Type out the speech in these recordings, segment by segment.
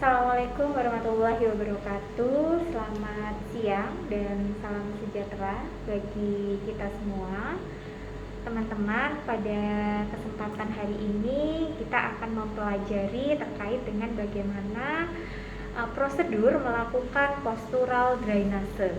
Assalamualaikum warahmatullahi wabarakatuh. Selamat siang dan salam sejahtera bagi kita semua. Teman-teman, pada kesempatan hari ini kita akan mempelajari terkait dengan bagaimana prosedur melakukan postural drainase.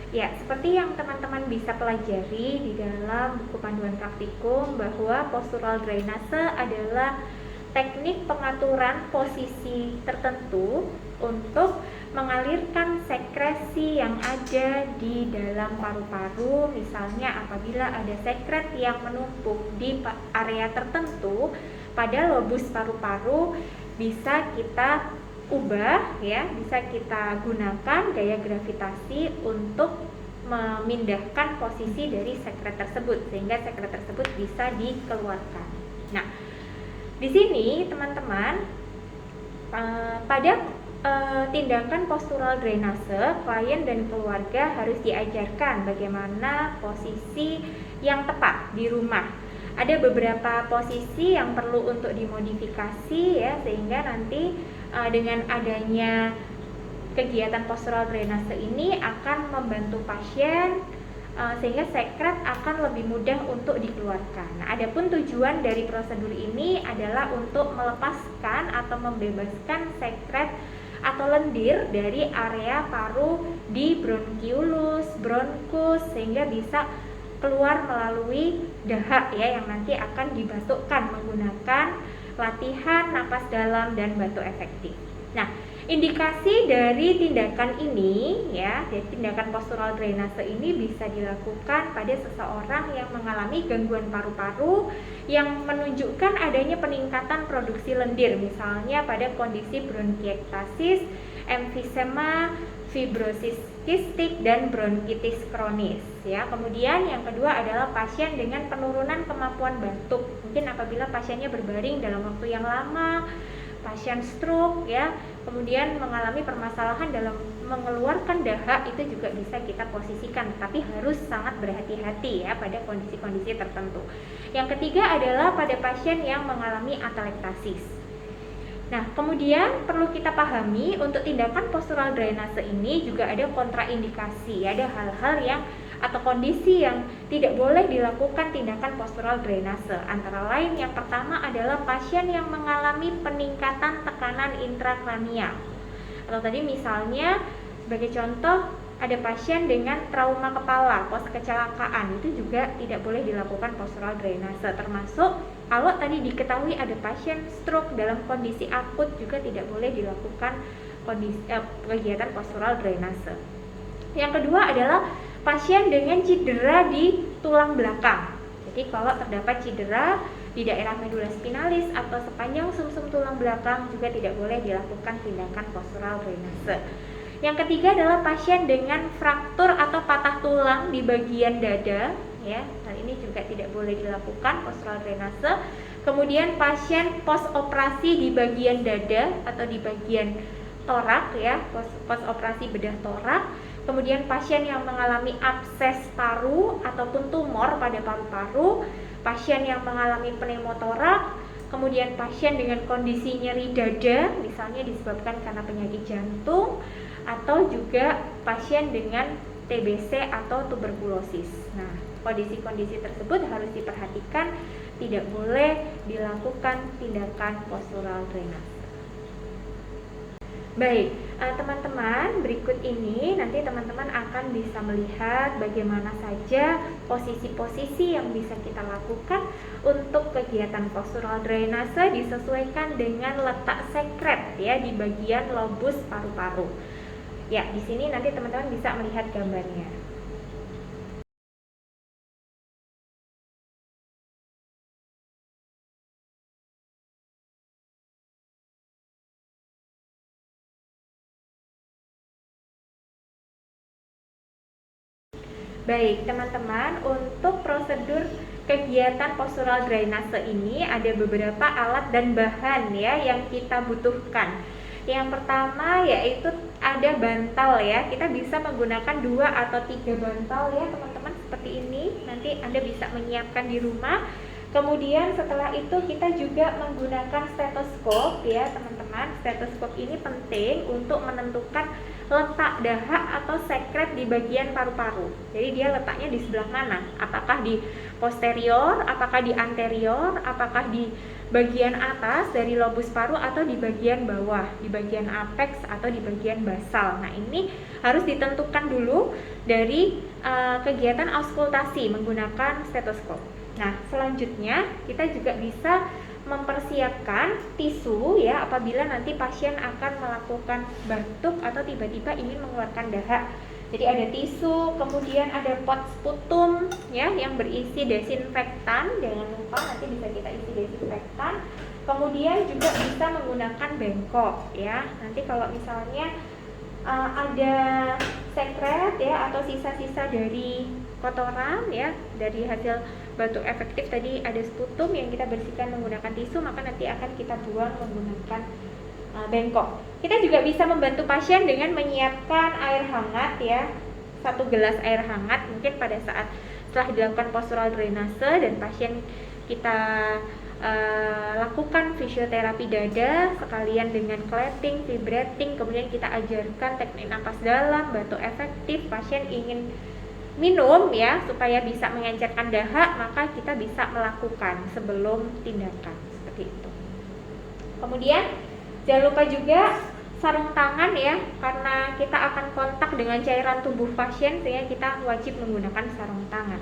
Ya, seperti yang teman-teman bisa pelajari di dalam buku panduan praktikum bahwa postural drainase adalah teknik pengaturan posisi tertentu untuk mengalirkan sekresi yang ada di dalam paru-paru. Misalnya apabila ada sekret yang menumpuk di area tertentu pada lobus paru-paru, bisa kita ubah ya, bisa kita gunakan gaya gravitasi untuk memindahkan posisi dari sekret tersebut sehingga sekret tersebut bisa dikeluarkan. Nah, di sini teman-teman pada tindakan postural drainase, klien dan keluarga harus diajarkan bagaimana posisi yang tepat di rumah. Ada beberapa posisi yang perlu untuk dimodifikasi ya, sehingga nanti dengan adanya kegiatan postural drainase ini akan membantu pasien sehingga sekret akan lebih mudah untuk dikeluarkan. Nah, adapun tujuan dari prosedur ini adalah untuk melepaskan atau membebaskan sekret atau lendir dari area paru di bronkiolus, bronkus, sehingga bisa keluar melalui dahak ya, yang nanti akan dibatukkan menggunakan latihan napas dalam dan batuk efektif. Nah, indikasi dari tindakan ini ya, tindakan postural drainase ini bisa dilakukan pada seseorang yang mengalami gangguan paru-paru yang menunjukkan adanya peningkatan produksi lendir, misalnya pada kondisi bronkiektasis, emfisema, fibrosis kistik dan bronkitis kronis ya. Kemudian yang kedua adalah pasien dengan penurunan kemampuan batuk. Mungkin apabila pasiennya berbaring dalam waktu yang lama, pasien stroke ya, kemudian mengalami permasalahan dalam mengeluarkan dahak, itu juga bisa kita posisikan, tapi harus sangat berhati-hati ya pada kondisi-kondisi tertentu. Yang ketiga adalah pada pasien yang mengalami atelektasis. Nah, kemudian perlu kita pahami untuk tindakan postural drainase ini juga ada kontraindikasi, ada hal-hal yang atau kondisi yang tidak boleh dilakukan tindakan postural drainase. Antara lain yang pertama adalah pasien yang mengalami peningkatan tekanan intrakranial. Atau tadi misalnya sebagai contoh ada pasien dengan trauma kepala, pos kecelakaan, itu juga tidak boleh dilakukan postural drainase. Termasuk kalau tadi diketahui ada pasien stroke dalam kondisi akut juga tidak boleh dilakukan kegiatan postural drainase. Yang kedua adalah pasien dengan cedera di tulang belakang. Jadi kalau terdapat cedera di daerah medula spinalis atau sepanjang sumsum tulang belakang juga tidak boleh dilakukan tindakan postural drainase. Yang ketiga adalah pasien dengan fraktur atau patah tulang di bagian dada ya. Hal ini juga tidak boleh dilakukan postural drainase. Kemudian pasien pos operasi di bagian dada atau di bagian torak ya, pos operasi bedah torak. Kemudian pasien yang mengalami abses paru ataupun tumor pada paru-paru, pasien yang mengalami pneumotorak, kemudian pasien dengan kondisi nyeri dada misalnya disebabkan karena penyakit jantung, atau juga pasien dengan TBC atau tuberkulosis. Nah, kondisi-kondisi tersebut harus diperhatikan, tidak boleh dilakukan tindakan postural drainase. Baik, teman-teman, berikut ini nanti teman-teman akan bisa melihat bagaimana saja posisi-posisi yang bisa kita lakukan untuk kegiatan postural drainase disesuaikan dengan letak sekret ya di bagian lobus paru-paru. Ya, di sini nanti teman-teman bisa melihat gambarnya. Baik, teman-teman, untuk prosedur kegiatan postural drainase ini ada beberapa alat dan bahan ya yang kita butuhkan. Yang pertama yaitu ada bantal ya. Kita bisa menggunakan 2 atau 3 bantal ya, teman-teman, seperti ini. Nanti Anda bisa menyiapkan di rumah. Kemudian setelah itu kita juga menggunakan stetoskop ya, teman-teman. teman-teman, stetoskop ini penting untuk menentukan letak dahak atau sekret di bagian paru-paru. Jadi dia letaknya di sebelah mana? Apakah di posterior, apakah di anterior, apakah di bagian atas dari lobus paru atau di bagian bawah, di bagian apex atau di bagian basal. Nah, ini harus ditentukan dulu dari kegiatan auskultasi menggunakan stetoskop. Nah, selanjutnya kita juga bisa mempersiapkan tisu ya apabila nanti pasien akan melakukan batuk atau tiba-tiba ingin mengeluarkan dahak. Jadi ada tisu, kemudian ada pot sputum ya yang berisi desinfektan, jangan lupa nanti bisa kita isi desinfektan. Kemudian juga bisa menggunakan bengkok ya. Nanti kalau misalnya ada sekret ya atau sisa-sisa dari kotoran ya dari hasil batuk efektif tadi ada sputum yang kita bersihkan menggunakan tisu, maka nanti akan kita buang menggunakan bengkok. Kita juga bisa membantu pasien dengan menyiapkan air hangat ya, 1 gelas air hangat mungkin pada saat setelah dilakukan postural drainase dan pasien kita lakukan fisioterapi dada sekalian dengan clapping, vibrating, kemudian kita ajarkan teknik napas dalam, batuk efektif, pasien ingin minum ya supaya bisa mengencerkan dahak, maka kita bisa melakukan sebelum tindakan seperti itu. Kemudian jangan lupa juga sarung tangan ya, karena kita akan kontak dengan cairan tubuh pasien sehingga kita wajib menggunakan sarung tangan.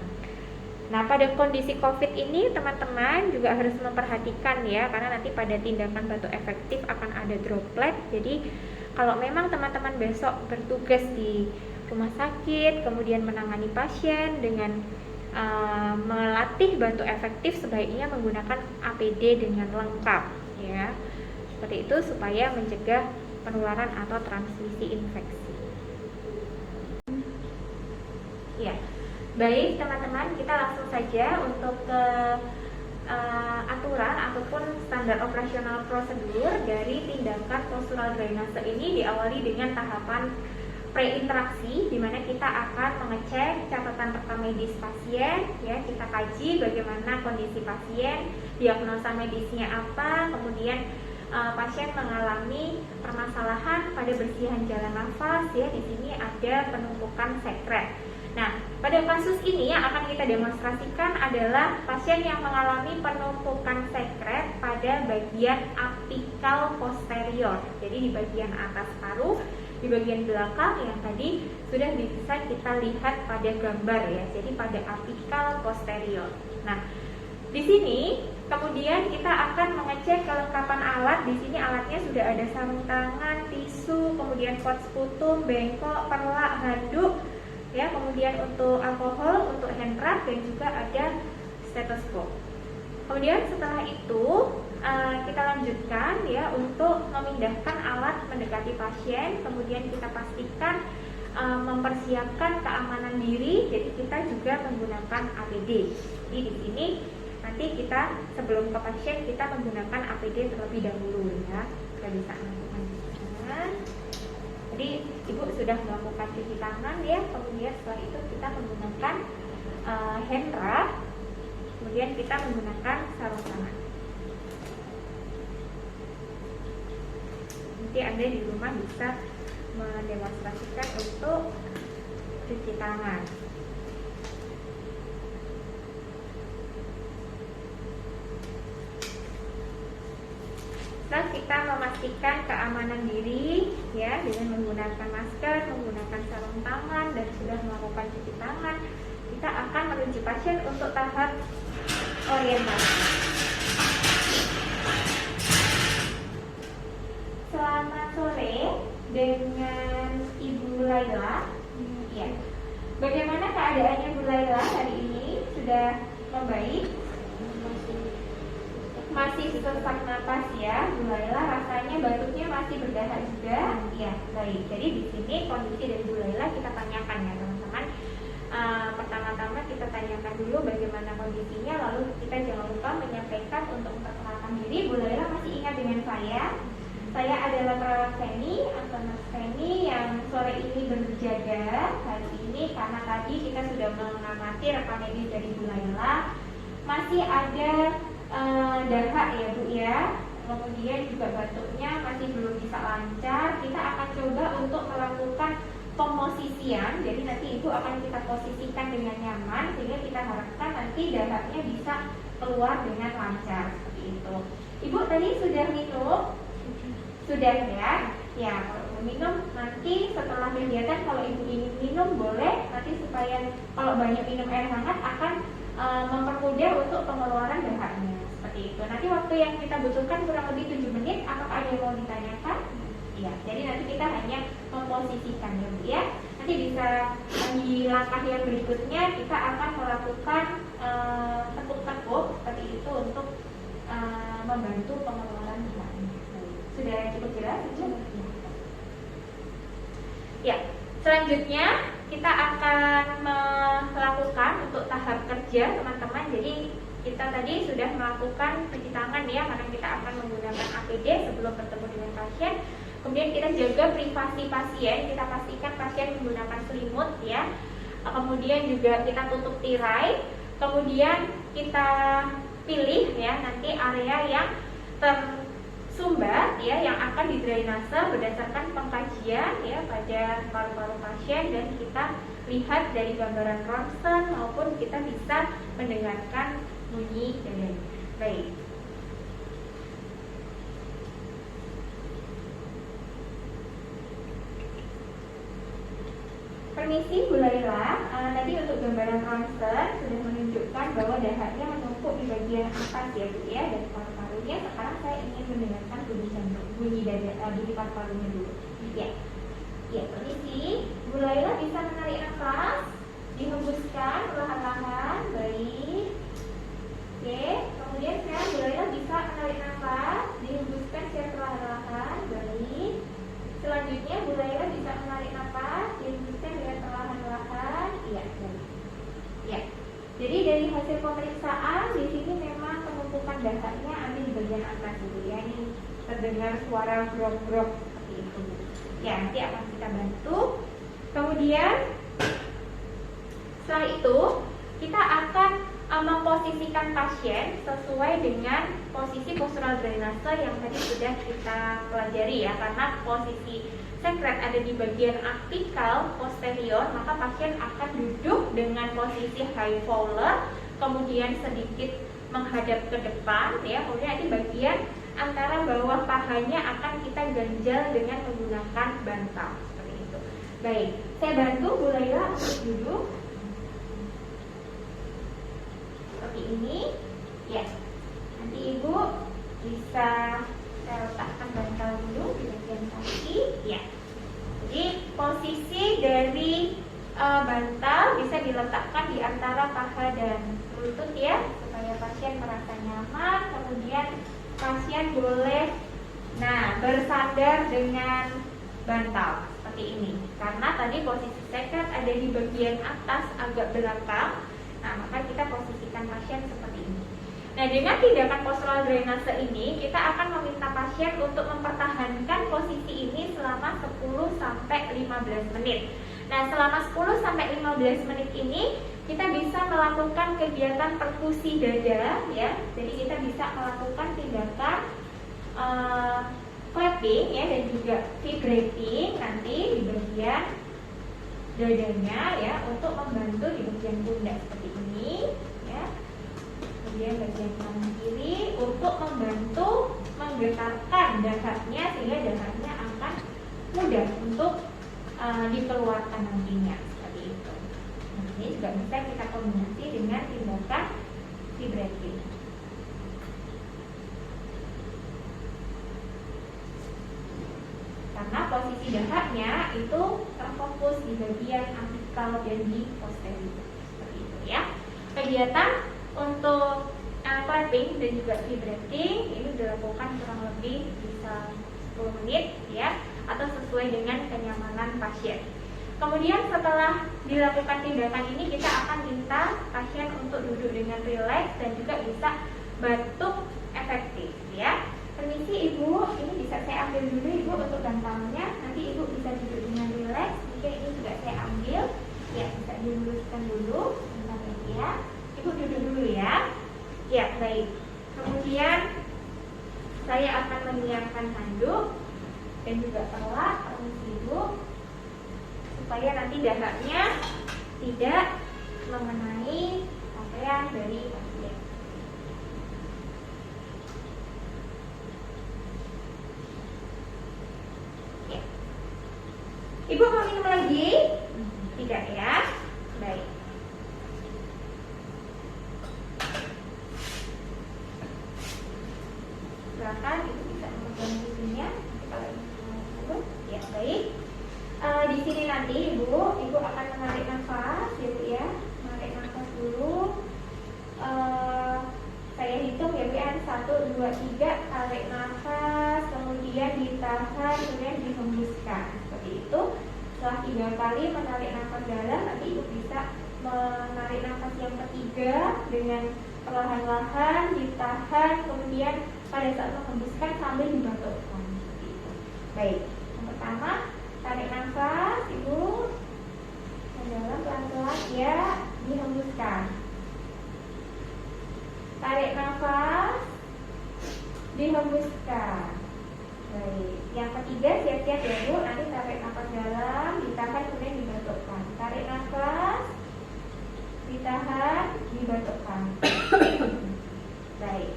Nah, pada kondisi COVID ini teman-teman juga harus memperhatikan ya, karena nanti pada tindakan batuk efektif akan ada droplet. Jadi kalau memang teman-teman besok bertugas di rumah sakit, kemudian menangani pasien dengan melatih batuk efektif, sebaiknya menggunakan APD dengan lengkap ya. Seperti itu supaya mencegah penularan atau transmisi infeksi. Ya. Baik teman-teman, kita langsung saja untuk ke aturan ataupun standar operasional prosedur dari tindakan postural drainase ini. Diawali dengan tahapan preinteraksi, di mana kita akan mengecek catatan rekam medis pasien ya, kita kaji bagaimana kondisi pasien, diagnosa medisnya apa, kemudian pasien mengalami permasalahan pada bersihan jalan nafas ya, di sini ada penumpukan sekret. Nah, pada kasus ini yang akan kita demonstrasikan adalah pasien yang mengalami penumpukan sekret pada bagian apikal posterior. Jadi di bagian atas paru, di bagian belakang yang tadi sudah bisa kita lihat pada gambar ya. Jadi pada apikal posterior. Nah, di sini kemudian kita akan mengecek kelengkapan alat. Di sini alatnya sudah ada sarung tangan, tisu, kemudian pot sputum, bengkok, perlak, handuk. Ya, kemudian untuk alkohol, untuk hand rub, dan juga ada stetoskop. Kemudian setelah itu kita lanjutkan ya untuk memindahkan alat mendekati pasien. Kemudian kita pastikan mempersiapkan keamanan diri. Jadi kita juga menggunakan APD. Jadi di sini nanti kita sebelum ke pasien kita menggunakan APD terlebih dahulu ya. Kita bisa melakukan tangan. Jadi ibu sudah melakukan cuci tangan ya, kemudian setelah itu kita menggunakan hand rub, kemudian kita menggunakan sarung tangan. Nanti Anda di rumah bisa mendemonstrasikan untuk cuci tangan. Setelah kita memastikan keamanan diri ya dengan menggunakan masker, menggunakan sarung tangan dan sudah melakukan cuci tangan, kita akan menuju pasien untuk tahap orientasi. Selamat sore dengan Ibu Laila. Ya. Bagaimana keadaannya Bu Laila hari ini? Sudah membaik? Masih sesak napas ya, Bu Laila, rasanya batuknya masih berdahak juga. Ya, baik. Jadi di sini kondisi dari Bu Laila kita tanyakan ya teman-teman. Pertama-tama kita tanyakan dulu bagaimana kondisinya, lalu kita jangan lupa menyampaikan untuk memperkenalkan diri. Bu Laila masih ingat dengan saya? Saya adalah perawat Feni atau Nurse Feni yang sore ini berjaga hari ini karena tadi kita sudah mengamati rekam medis dari Bu Laila. Masih ada dahak ya Bu ya, kemudian juga batuknya masih belum bisa lancar, kita akan coba untuk melakukan pemosisian. Jadi nanti ibu akan kita posisikan dengan nyaman sehingga kita harapkan nanti dahaknya bisa keluar dengan lancar seperti itu. Ibu tadi sudah minum? Sudah ya? Ya, kalau minum nanti setelah kegiatan kalau ibu ingin minum boleh, nanti supaya kalau banyak minum air hangat akan mempermudah untuk pengeluaran dahaknya seperti itu. Nanti waktu yang kita butuhkan kurang lebih 7 menit. Apakah ada yang mau ditanyakan? Ya, jadi nanti kita hanya memposisikan ya Bu ya. Nanti bisa di langkah yang berikutnya kita akan melakukan tekuk-tekuk seperti itu untuk membantu pengeluaran dahaknya. Sudah cukup jelas? Ya, selanjutnya kita akan melakukan untuk tahap kerja teman-teman. Jadi kita tadi sudah melakukan cuci tangan ya, karena kita akan menggunakan APD sebelum bertemu dengan pasien. Kemudian kita jaga privasi pasien, kita pastikan pasien menggunakan selimut ya. Kemudian juga kita tutup tirai. Kemudian kita pilih ya nanti area yang tersumbat ya, yang akan didrainase berdasarkan pengkajian ya pada paru-paru pasien, dan kita lihat dari gambaran ronsen maupun kita bisa mendengarkan bunyi dada. Baik. Permisi Bu Laila, tadi untuk gambaran ronsen sudah menunjukkan bahwa dahaknya menumpuk di bagian atas ya Bu ya, dan paru-parunya. Sekarang saya ingin mendengarkan bunyi jantung, bunyi dada, bunyi paru-parunya dulu. Ya, ya permisi. Bu Laila bisa menarik nafas, dihembuskan perlahan-lahan, baik. Oke, kemudian sekarang Bu Laila bisa menarik nafas, dihembuskan secara perlahan-lahan, baik. Selanjutnya Bu Laila bisa menarik nafas, dihembuskan dengan perlahan-lahan. Iya, baik. Ya. Jadi dari hasil pemeriksaan di sini memang penumpukan dahaknya ada di bagian atas dulu ya. Ini terdengar suara grok-grok seperti itu. Ya, nanti akan kita bantu. Kemudian setelah itu kita akan memposisikan pasien sesuai dengan posisi postural drainase yang tadi sudah kita pelajari ya. Karena posisi sekret ada di bagian apikal posterior, maka pasien akan duduk dengan posisi high fowler, kemudian sedikit menghadap ke depan ya. Kemudian nanti bagian antara bawah pahanya akan kita ganjal dengan menggunakan bantal seperti itu. Baik, saya bantu Bu Laila untuk duduk seperti ini ya. Nanti Ibu bisa saya letakkan bantal dulu di bagian kaki ya. Jadi posisi dari bantal bisa diletakkan di antara paha dan lutut ya, supaya pasien merasa nyaman. Kemudian pasien boleh bersandar dengan bantal seperti ini. Karena tadi posisi sekret ada di bagian atas agak belakang. Nah, maka kita posisikan pasien seperti ini. Nah, dengan tindakan postural drainase ini, kita akan meminta pasien untuk mempertahankan posisi ini selama 10-15 menit. Nah, selama 10-15 menit ini, kita bisa melakukan kegiatan perkusi dada, ya. Jadi kita bisa melakukan tindakan clapping, ya, dan juga vibrating nanti di bagian dadanya, ya, untuk membantu di bagian pundak seperti ini, ya. Kemudian bagian kanan kiri untuk membantu menggetarkan dahaknya sehingga dahaknya akan mudah untuk dikeluarkan nantinya seperti itu. Nah, ini juga bisa kita kombinasi dengan tindakan vibrating. Karena posisi dahaknya itu terfokus di bagian apikal dan di posterior seperti itu ya. Kegiatan untuk clapping dan juga vibrating ini dilakukan kurang lebih bisa 10 menit ya, atau sesuai dengan kenyamanan pasien. Kemudian setelah dilakukan tindakan ini, kita akan minta pasien untuk duduk dengan rileks dan juga bisa batuk efektif ya. Permisi Ibu, ini bisa saya ambil dulu Ibu untuk bantalnya. Nanti Ibu bisa duduk dengan rileks. Mungkin ini juga saya ambil. Ya, bisa diluruskan dulu bentar ya. Ibu duduk dulu ya. Ya, baik. Kemudian saya akan menyiapkan handuk dan juga pelak, permisi Ibu, supaya nanti dahaknya tidak mengenai pakaian dari pasien. Ya. Ibu mau minum lagi? Tidak ya? Baik. Silakan Ibu bisa memegang tisunya. Kalau Ibu, ya baik. Di sini nanti Ibu akan menarik nafas, ya Bu ya. Menarik nafas dulu. Saya hitung ya Bu ya. 1, 2, 3. Tarik nafas, kemudian ditahan, kemudian dihembuskan. Seperti itu. Setelah 3 kali menarik nafas dalam, nanti Ibu bisa menarik nafas yang ketiga dengan perlahan-lahan ditahan, kemudian pada saat menghembuskan sambil dibatukkan. Seperti itu. Baik. Yang pertama, tarik nafas, Ibu. Dalam pelan-pelan ya, dihembuskan. Tarik nafas, dihembuskan. Baik. Yang ketiga, siap-siap ya Bu. Nanti tarik nafas dalam, ditahan, kemudian dibatukkan. Tarik nafas, ditahan, dibatukkan. Baik.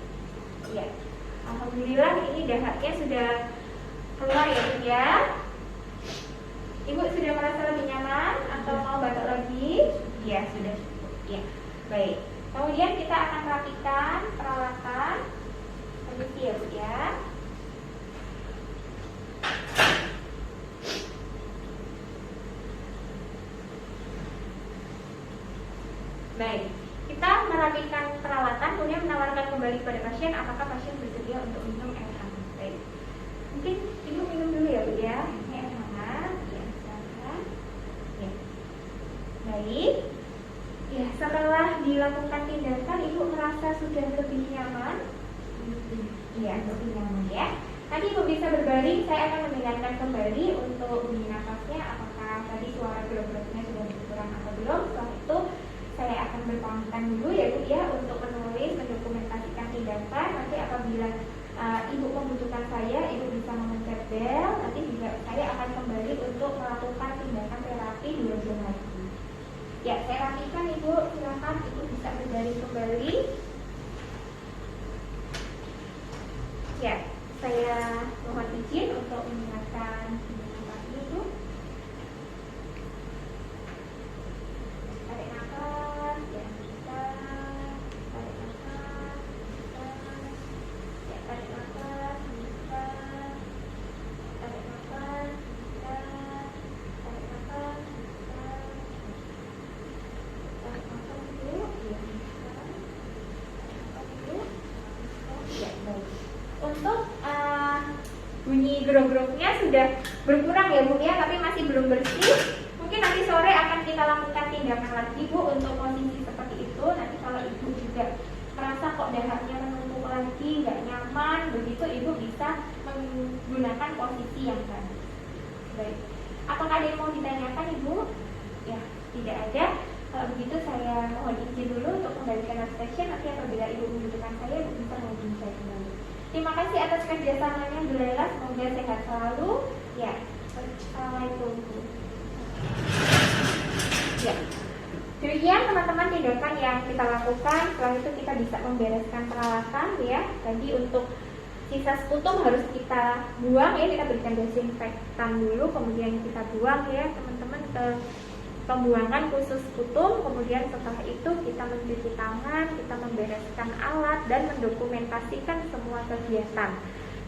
Ya. Alhamdulillah ini dahaknya sudah keluar ya Bu ya. Ibu sudah merasa lebih nyaman atau mau batuk lagi? Ya, sudah cukup. Ya. Baik. Kemudian kita akan rapikan peralatan. Permisi ya Bu ya. Baik. Kita merapikan peralatan, kemudian menawarkan kembali kepada pasien apakah pasien bersedia untuk minum air hangat. Baik. Mungkin Ibu minum dulu ya Bu ya. Ini air hangat. Ya, silakan. Ya. Baik. Ya, setelah dilakukan tindakan, Ibu merasa sudah lebih nyaman. Iya, lebih nyaman ya. Nanti Ibu bisa berbaring, saya akan mendengarkan kembali untuk bunyi nafasnya. Apakah tadi suara grog-grognya sudah berkurang atau belum? Setelah itu saya akan berpamitan dulu ya Bu ya untuk menulis, mendokumentasikan tindakan. Nanti apabila Ibu membutuhkan saya, Ibu bisa memencet bel. Nanti juga saya akan kembali untuk melakukan tindakan terapi 2 jam lagi. Ya, saya rapikan Ibu, silakan Ibu bisa berbaring kembali. Ya, saya mohon izin untuk mendengarkan tindakan Ibu. Tarik nafas, ya bisa. Tarik nafas, bisa. Ya, tarik nafas, bisa. Tarik nafas, bisa. Tarik nafas, bisa. Tarik nafas dulu, ya bisa. Tarik nafas dulu, bisa. Ya, baik. Untuk bunyi grog-grognya sudah berkurang ya Bu ya, tapi masih belum bersih. Mungkin nanti sore akan kita lakukan tindakan lagi Bu untuk posisi seperti itu. Nanti kalau Ibu juga merasa kok dahaknya menumpuk lagi, nggak nyaman, begitu Ibu bisa menggunakan posisi yang tadi. Baik. Apakah ada yang mau ditanyakan Ibu? Ya, tidak ada. Kalau begitu saya mohon izin dulu untuk kembalikan workstation. Nanti apabila Ibu membutuhkan saya, Ibu bisa menghubungi saya kembali. Terima kasih atas kerjasamanya, Bu Laila. Semoga sehat selalu. Ya, assalamualaikum. Ya, demikian teman-teman tindakan yang kita lakukan. Setelah itu kita bisa membereskan peralatan ya. Tadi untuk sisa sekutum harus kita buang ya. Kita berikan desinfektan dulu, kemudian kita buang ya teman-teman ke pembuangan khusus sekutum. Kemudian setelah itu kita mencuci tangan, kita membereskan alat dan mendokumentasikan semua kegiatan.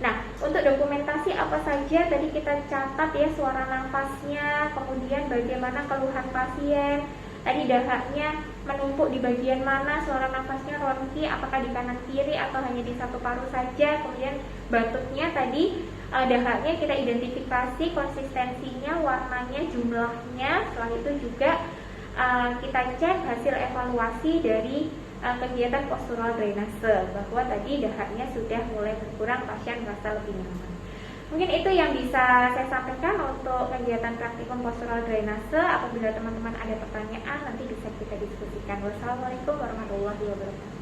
Nah, untuk dokumentasi apa saja tadi kita catat ya, suara nafasnya, kemudian bagaimana keluhan pasien, tadi dahaknya menumpuk di bagian mana, suara nafasnya ronki, apakah di kanan kiri atau hanya di satu paru saja, kemudian batuknya tadi dahaknya kita identifikasi konsistensinya, warnanya, jumlahnya. Setelah itu juga kita cek hasil evaluasi dari kegiatan postural drainase bahwa tadi dahaknya sudah mulai berkurang, pasien merasa lebih nyaman. Mungkin itu yang bisa saya sampaikan untuk kegiatan praktikum postural drainase. Apabila teman-teman ada pertanyaan nanti bisa kita diskusikan. Wassalamualaikum warahmatullahi wabarakatuh.